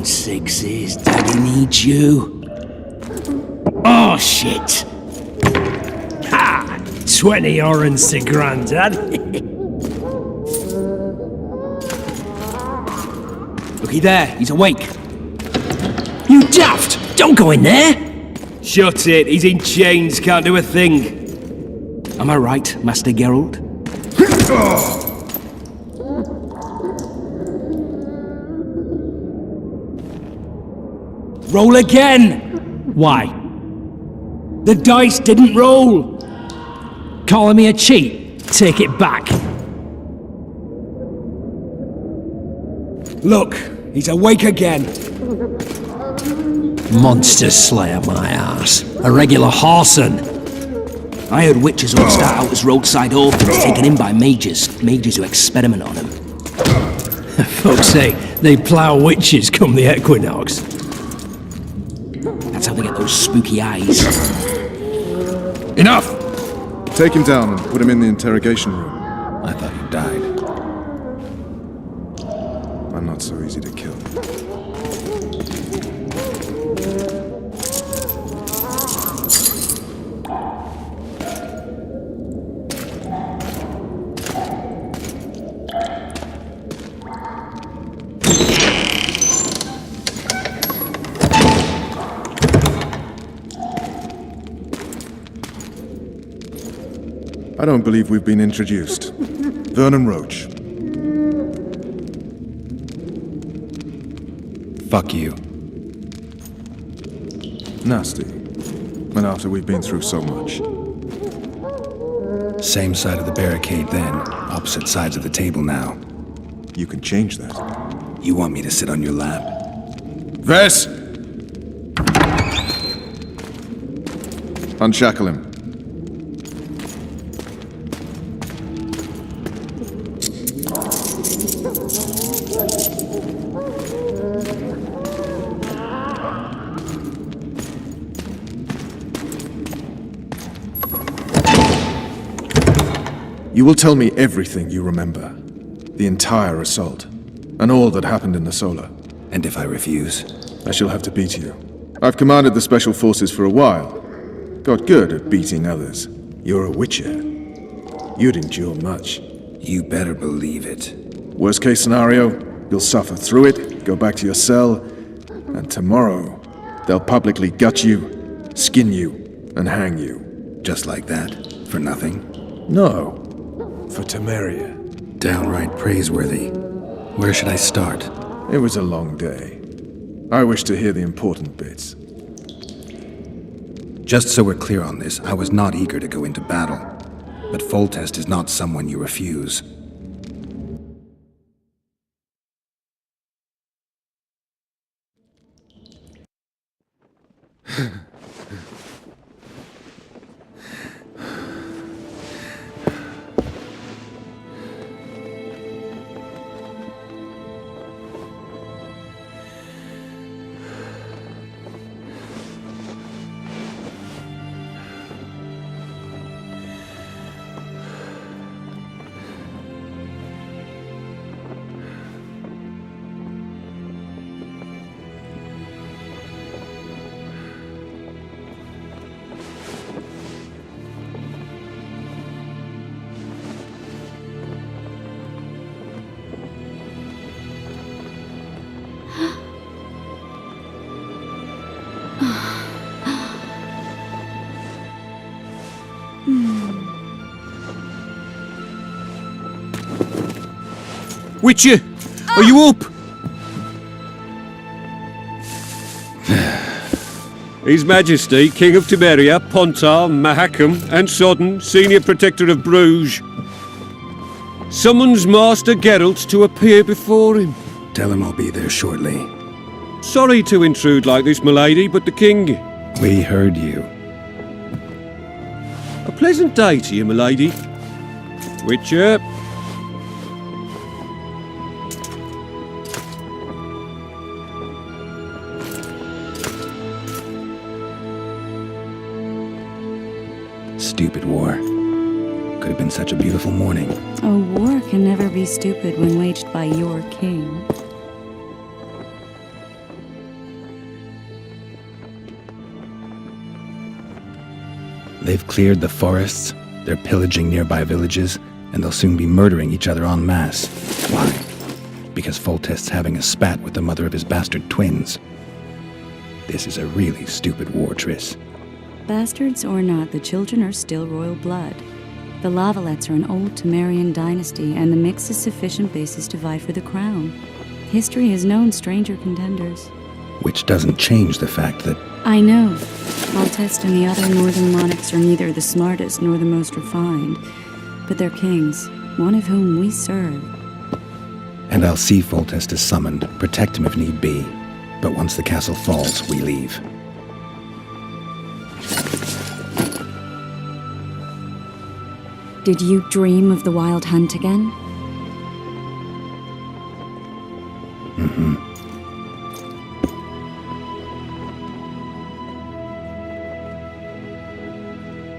Sixes, Daddy needs you. Oh, shit! Ha! 20 orange to Grandad. Looky there, he's awake. You daft! Don't go in there! Shut it, he's in chains, can't do a thing. Am I right, Master Geralt? Roll again! Why? The dice didn't roll! Calling me a cheat? Take it back. Look, he's awake again. Monster Slayer, my ass. A regular whoreson. I heard witches all start out as roadside orphans taken in by mages who experiment on them. Folks say they plough witches come the equinox. That's how they get those spooky eyes. Enough! Take him down and put him in the interrogation room. I thought you died. I'm not so easy to kill. I don't believe we've been introduced. Vernon Roach. Fuck you. Nasty. And after we've been through so much. Same side of the barricade then. Opposite sides of the table now. You can change that. You want me to sit on your lap? Ves! Unshackle him. You will tell me everything you remember. The entire assault. And all that happened in the Solar. And if I refuse? I shall have to beat you. I've commanded the Special Forces for a while. Got good at beating others. You're a witcher. You'd endure much. You better believe it. Worst case scenario, you'll suffer through it, go back to your cell, and tomorrow, they'll publicly gut you, skin you, and hang you. Just like that? For nothing? No. For Temeria. Downright praiseworthy. Where should I start? It was a long day. I wish to hear the important bits. Just so we're clear on this, I was not eager to go into battle. But Foltest is not someone you refuse. Witcher, are you up? His Majesty, King of Temeria, Pontar, Mahakam, and Sodden, Senior Protector of Bruges, summons Master Geralt to appear before him. Tell him I'll be there shortly. Sorry to intrude like this, milady, but the king... We heard you. A pleasant day to you, milady. Witcher. Stupid war. Could have been such a beautiful morning. A war can never be stupid when waged by your king. They've cleared the forests, they're pillaging nearby villages, and they'll soon be murdering each other en masse. Why? Because Foltest's having a spat with the mother of his bastard twins. This is a really stupid war, Triss. Bastards or not, the children are still royal blood. The Lavalettes are an old Temerian dynasty, and the mix is sufficient basis to vie for the crown. History has known stranger contenders. Which doesn't change the fact that... I know. Foltest and the other northern monarchs are neither the smartest nor the most refined, but they're kings, one of whom we serve. And I'll see Foltest is summoned, protect him if need be. But once the castle falls, we leave. Did you dream of the Wild Hunt again? Mm-hmm.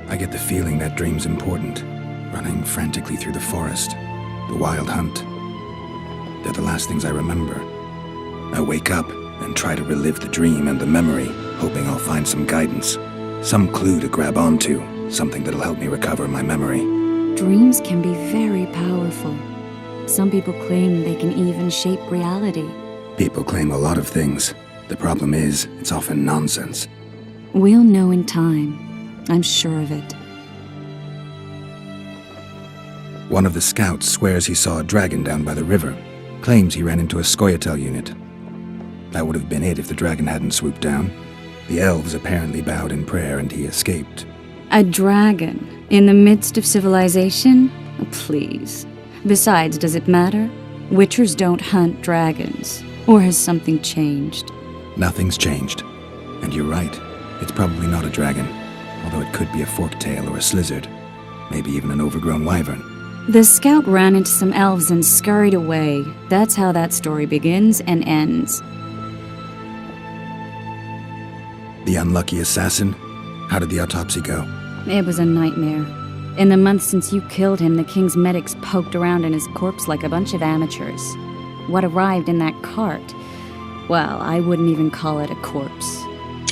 I get the feeling that dream's important. Running frantically through the forest. The Wild Hunt. They're the last things I remember. I wake up and try to relive the dream and the memory, hoping I'll find some guidance. Some clue to grab onto. Something that'll help me recover my memory. Dreams can be very powerful. Some people claim they can even shape reality. People claim a lot of things. The problem is, it's often nonsense. We'll know in time. I'm sure of it. One of the scouts swears he saw a dragon down by the river. Claims he ran into a Scoia'tael unit. That would have been it if the dragon hadn't swooped down. The elves apparently bowed in prayer and he escaped. A dragon? In the midst of civilization? Please. Besides, does it matter? Witchers don't hunt dragons. Or has something changed? Nothing's changed. And you're right. It's probably not a dragon. Although it could be a forktail or a slizzard. Maybe even an overgrown wyvern. The scout ran into some elves and scurried away. That's how that story begins and ends. The unlucky assassin? How did the autopsy go? It was a nightmare. In the months since you killed him, the king's medics poked around in his corpse like a bunch of amateurs. What arrived in that cart? Well, I wouldn't even call it a corpse.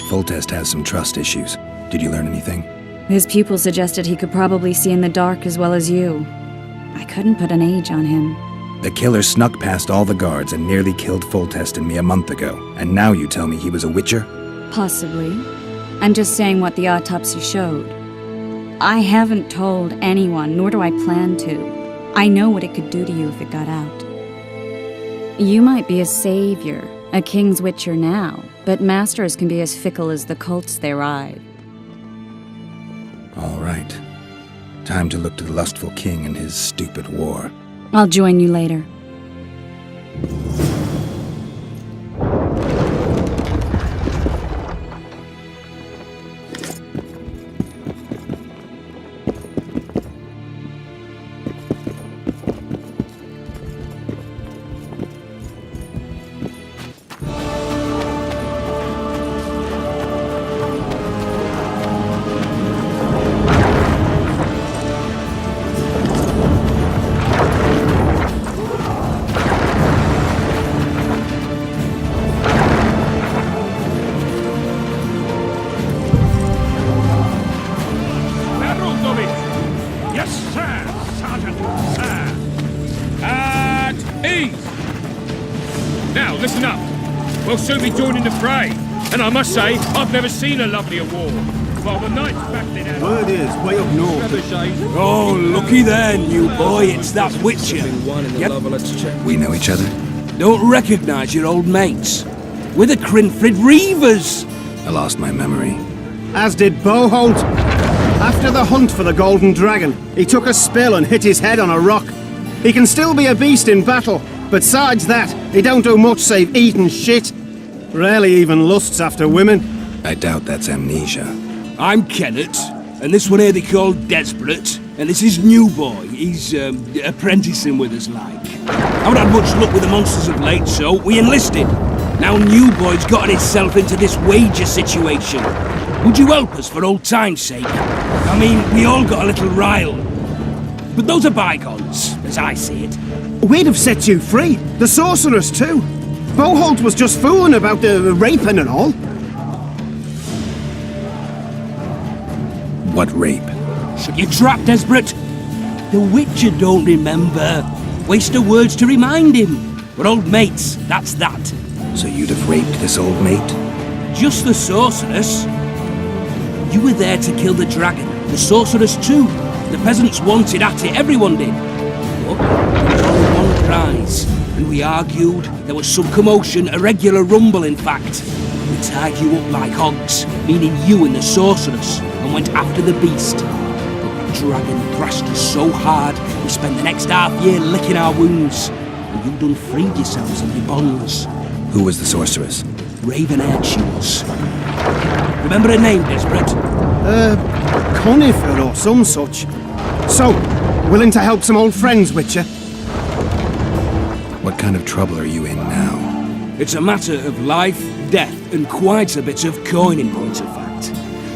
Foltest has some trust issues. Did you learn anything? His pupil suggested he could probably see in the dark as well as you. I couldn't put an age on him. The killer snuck past all the guards and nearly killed Foltest and me a month ago. And now you tell me he was a witcher? Possibly. I'm just saying what the autopsy showed. I haven't told anyone, nor do I plan to. I know what it could do to you if it got out. You might be a savior, a king's witcher now, but masters can be as fickle as the cults they ride. All right. Time to look to the lustful king and his stupid war. I'll join you later. Listen up. We'll soon be joining the fray. And I must say, I've never seen a lovelier war. While the knights battling out... Word is, way up north. Oh, looky there, new boy. It's that witcher. Yep. We know each other? Don't recognize your old mates. We're the Crinfrid Reavers. I lost my memory. As did Boholt. After the hunt for the Golden Dragon, he took a spill and hit his head on a rock. He can still be a beast in battle, but besides that, he don't do much save eat and shit. Rarely even lusts after women. I doubt that's amnesia. I'm Kenneth, and this one here they call Desperate, and this is New Boy. He's apprenticing with us, like. Haven't had much luck with the monsters of late, so we enlisted. Now New Boy's gotten himself into this wager situation. Would you help us for old time's sake? I mean, we all got a little rile. But those are bygones, as I see it. We'd have set you free. The sorceress, too. Boholt was just fooling about the raping and all. What rape? Shut your trap, Desperate. The Witcher don't remember. Waste of words to remind him. We're old mates, that's that. So you'd have raped this old mate? Just the sorceress. You were there to kill the dragon. The sorceress too. The peasants wanted at it, everyone did. But there was only one prize. And we argued, there was some commotion, a regular rumble in fact. We tied you up like hogs, meaning you and the sorceress, and went after the beast. But the dragon thrashed us so hard, we spent the next half-year licking our wounds. And you done freed yourselves of your bonds. Who was the sorceress? Raven-haired she was. Remember her name, Desperate? Conifer or some such. So, willing to help some old friends, Witcher? What kind of trouble are you in now? It's a matter of life, death, and quite a bit of coin in point of fact.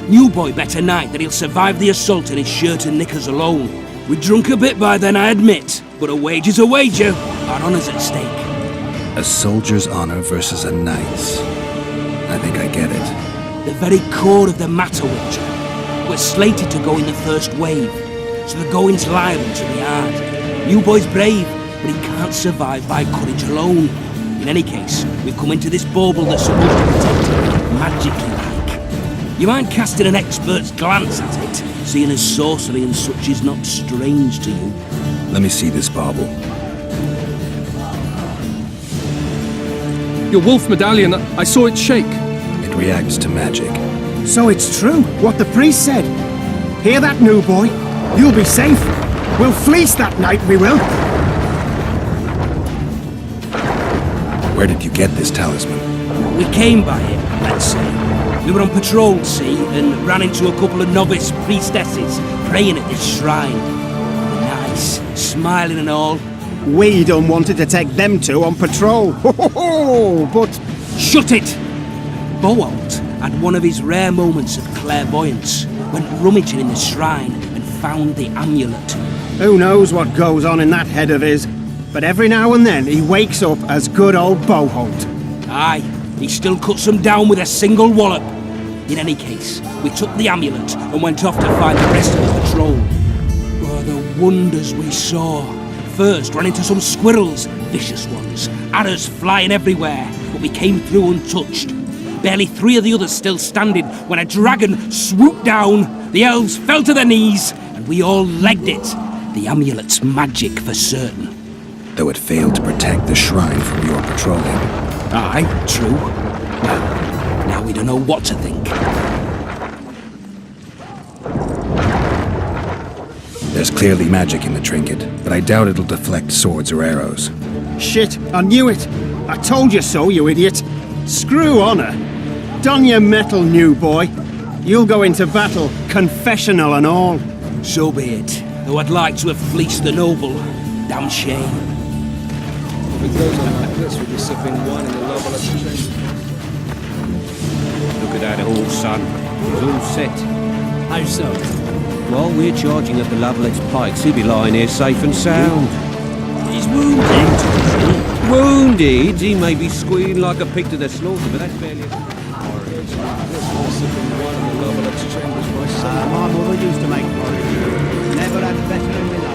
New Boy bet tonight that he'll survive the assault in his shirt and knickers alone. We drunk a bit by then, I admit, but a wager's a wager. Our honour's at stake. A soldier's honor versus a knight's. I think I get it. The very core of the matter, Witcher. We're slated to go in the first wave, so the going's liable to be hard. New Boy's brave, but he can't survive by courage alone. In any case, we've come into this bauble that's supposed to protect him, magically like. You mind casting an expert's glance at it, seeing as sorcery and such is not strange to you? Let me see this bauble. Your wolf medallion, I saw it shake. It reacts to magic. So it's true, what the priest said. Hear that, New Boy? You'll be safe. We'll fleece that night, we will. Where did you get this talisman? We came by it, let's say. We were on patrol, see, and ran into a couple of novice priestesses praying at this shrine. They were nice, smiling and all. We done wanted to take them two on patrol. Ho ho ho! But Shut it! Boholt had one of his rare moments of clairvoyance, went rummaging in the shrine and found the amulet. who knows what goes on in that head of his? But every now and then he wakes up as good old Boholt. Aye, he still cuts them down with a single wallop. In any case, we took the amulet and went off to find the rest of the patrol. Oh, the wonders we saw. First, ran into some squirrels, vicious ones, arrows flying everywhere, but we came through untouched. Barely 3 of the others still standing when a dragon swooped down, the elves fell to their knees, and we all legged it. The amulet's magic for certain. Though it failed to protect the shrine from your patrolling. Aye, true. Well, now we don't know what to think. There's clearly magic in the trinket, but I doubt it'll deflect swords or arrows. Shit, I knew it. I told you so, you idiot. Screw honor. Don your metal, New Boy. You'll go into battle, confessional and all. So be it. Though I'd like to have fleeced the noble. Damn shame. If it goes on like this, we'll be sipping wine in the Lovel at the Chambers. Look at that horse, son. He's all set. How so? While we're charging at the Lovelet's pikes, he'll be lying here safe and sound. He's wounded. Wounded? He may be squealing like a pig to the slaughter, but that's barely... My mother used to make porridge. Never had better in my life.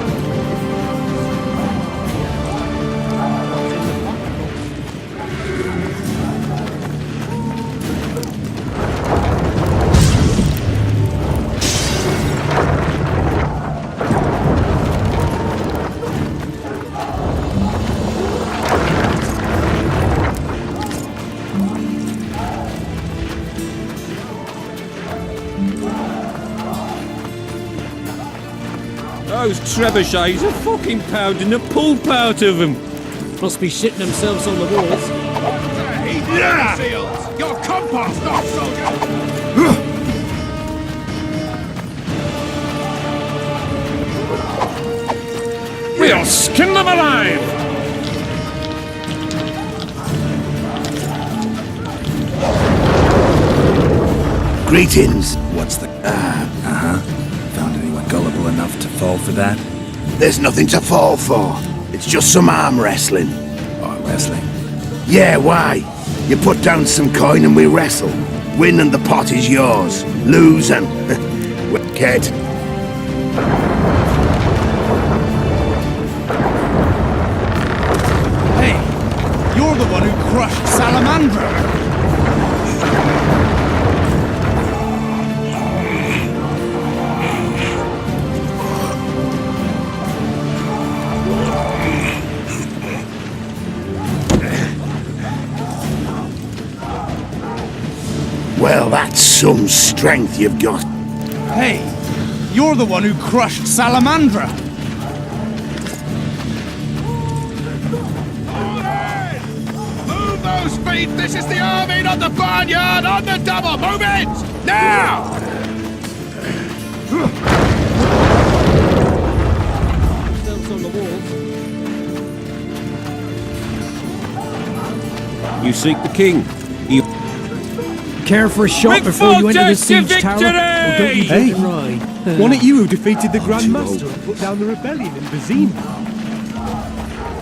Those trebuchets are fucking pounding the pulp out of them. Must be shitting themselves on the walls. Hey, Seals! Your compost, not soldier! We'll skin them alive! Greetings. What's the... Found anyone gullible enough to fall for that? There's nothing to fall for. It's just some arm wrestling. Arm wrestling? Yeah, why? You put down some coin and we wrestle. Win and the pot is yours. Lose and... well, Kate. Hey, you're the one who crushed Salamandra. Well, that's some strength you've got. Hey, you're the one who crushed Salamandra. Move those feet! This is the army, not the barnyard! On the double! Move it! Now! Stamps on the walls. You seek the king. You Care for a shot Big before you enter the fortress to siege tower? Or don't you victory! drink and ride? Wasn't it you who defeated the Grand Master and put down the rebellion in Bazim?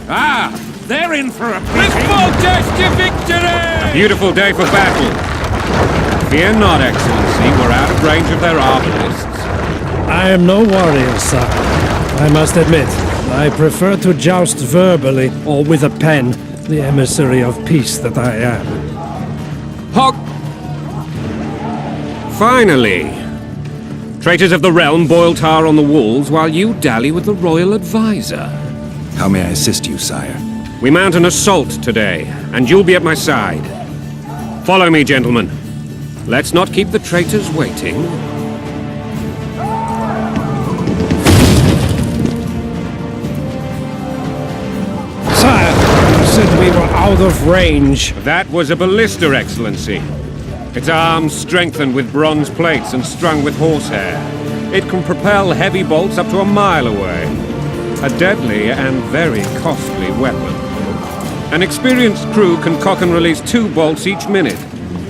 Ah! They're in for a big fortress to victory! A beautiful day for battle. Fear not, Excellency. We're out of range of their arbalists. I am no warrior, sir. I must admit, I prefer to joust verbally or with a pen, the emissary of peace that I am. Hog! Finally! Traitors of the realm boil tar on the walls while you dally with the royal advisor. How may I assist you, sire? We mount an assault today, and you'll be at my side. Follow me, gentlemen. Let's not keep the traitors waiting. Sire, you said we were out of range. That was a ballista, Excellency. Its arms strengthened with bronze plates and strung with horsehair. It can propel heavy bolts up to a mile away. A deadly and very costly weapon. An experienced crew can cock and release 2 bolts each minute.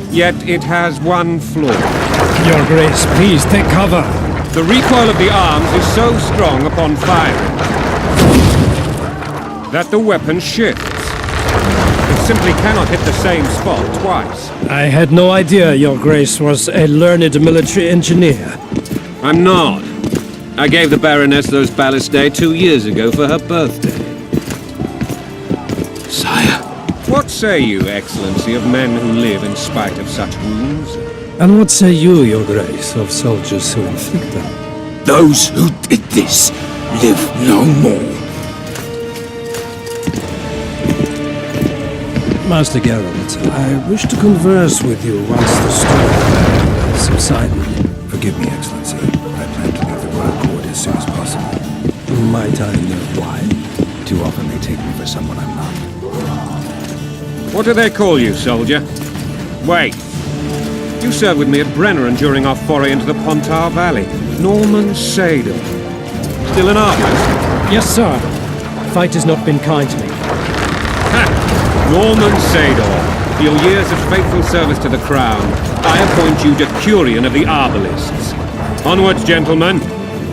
Yet it has one flaw. Your Grace, please take cover. The recoil of the arms is so strong upon firing that the weapon shifts. It simply cannot hit the same spot twice. I had no idea Your Grace was a learned military engineer. I'm not. I gave the Baroness those ballistae 2 years ago for her birthday. Sire. What say you, Excellency, of men who live in spite of such wounds? And what say you, Your Grace, of soldiers who inflict them? Those who did this live no more. Master Geralt, I wish to converse with you once the storm has subsided. Forgive me, Excellency. I plan to leave the royal court as soon as possible. Might I know why? Too often they take me for someone I'm not. What do they call you, soldier? Wait. You served with me at Brenner and during our foray into the Pontar Valley. Norman Sadel. Still an artist? Yes, sir. Fate has not been kind to me. Ha! Norman Sador, for your years of faithful service to the crown, I appoint you Decurion of the Arbalists. Onwards, gentlemen.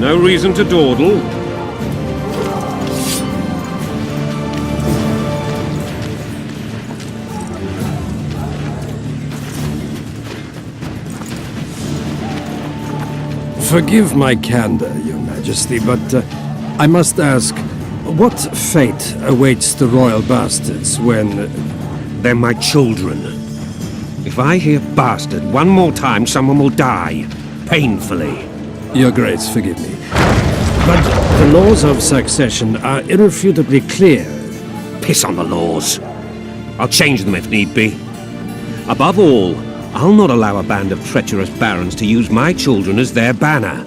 No reason to dawdle. Forgive my candor, Your Majesty, but I must ask, what fate awaits the royal bastards when... They're my children. If I hear bastard one more time, someone will die. Painfully. Your Grace, forgive me. But the laws of succession are irrefutably clear. Piss on the laws. I'll change them if need be. Above all, I'll not allow a band of treacherous barons to use my children as their banner.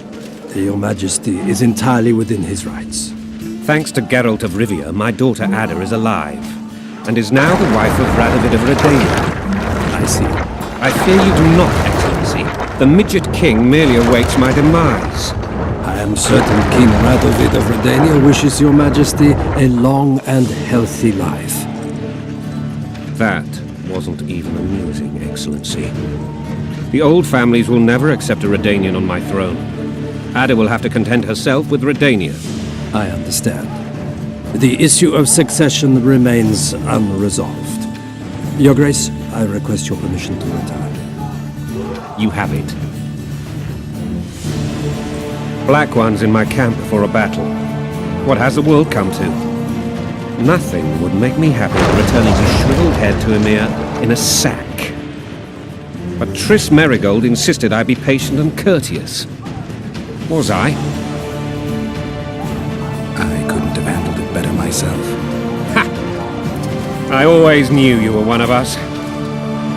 Your Majesty is entirely within his rights. Thanks to Geralt of Rivia, my daughter Ada is alive, and is now the wife of Radovid of Redania. I see. I fear you do not, Excellency. The Midget King merely awaits my demise. I am certain King Radovid of Redania wishes your majesty a long and healthy life. That wasn't even amusing, Excellency. The old families will never accept a Redanian on my throne. Ada will have to content herself with Redania. I understand. The issue of succession remains unresolved. Your Grace, I request your permission to retire. You have it. Black One's in my camp before a battle. What has the world come to? Nothing would make me happier returning his shriveled head to Emir in a sack. But Triss Merigold insisted I be patient and courteous. Was I? I couldn't have handled it better myself. I always knew you were one of us.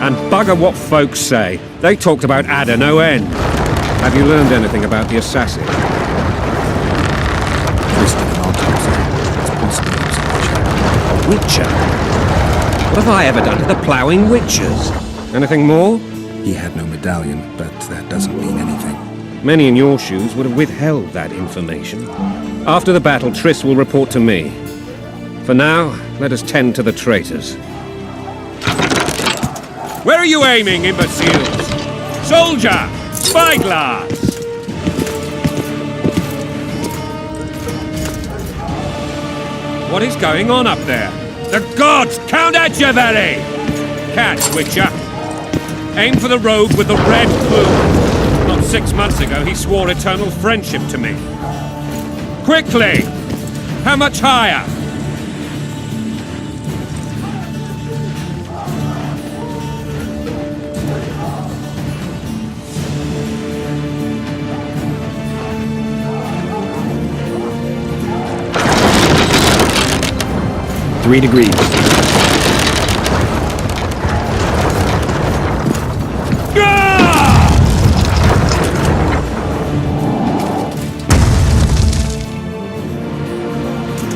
And bugger what folks say. They talked about Ada no end. Have you learned anything about the assassin? Twisted an autopsy. It's possible it was a witcher. A witcher? What have I ever done to the ploughing witchers? Anything more? He had no medallion, but that doesn't mean anything. Many in your shoes would have withheld that information. After the battle, Triss will report to me. For now, let us tend to the traitors. Where are you aiming, imbeciles? Soldier! Spyglass! What is going on up there? The gods count at you, Valley! Catch, Witcher. Aim for the rogue with the red plume. Not 6 months ago, he swore eternal friendship to me. Quickly! How much higher? Three degrees.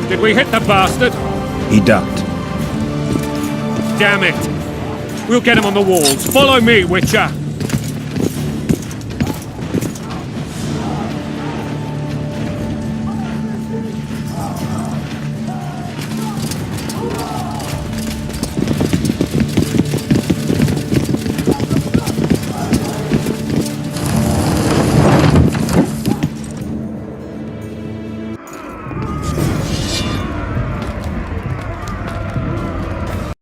Did we hit the bastard? He ducked. Damn it! We'll get him on the walls. Follow me, Witcher!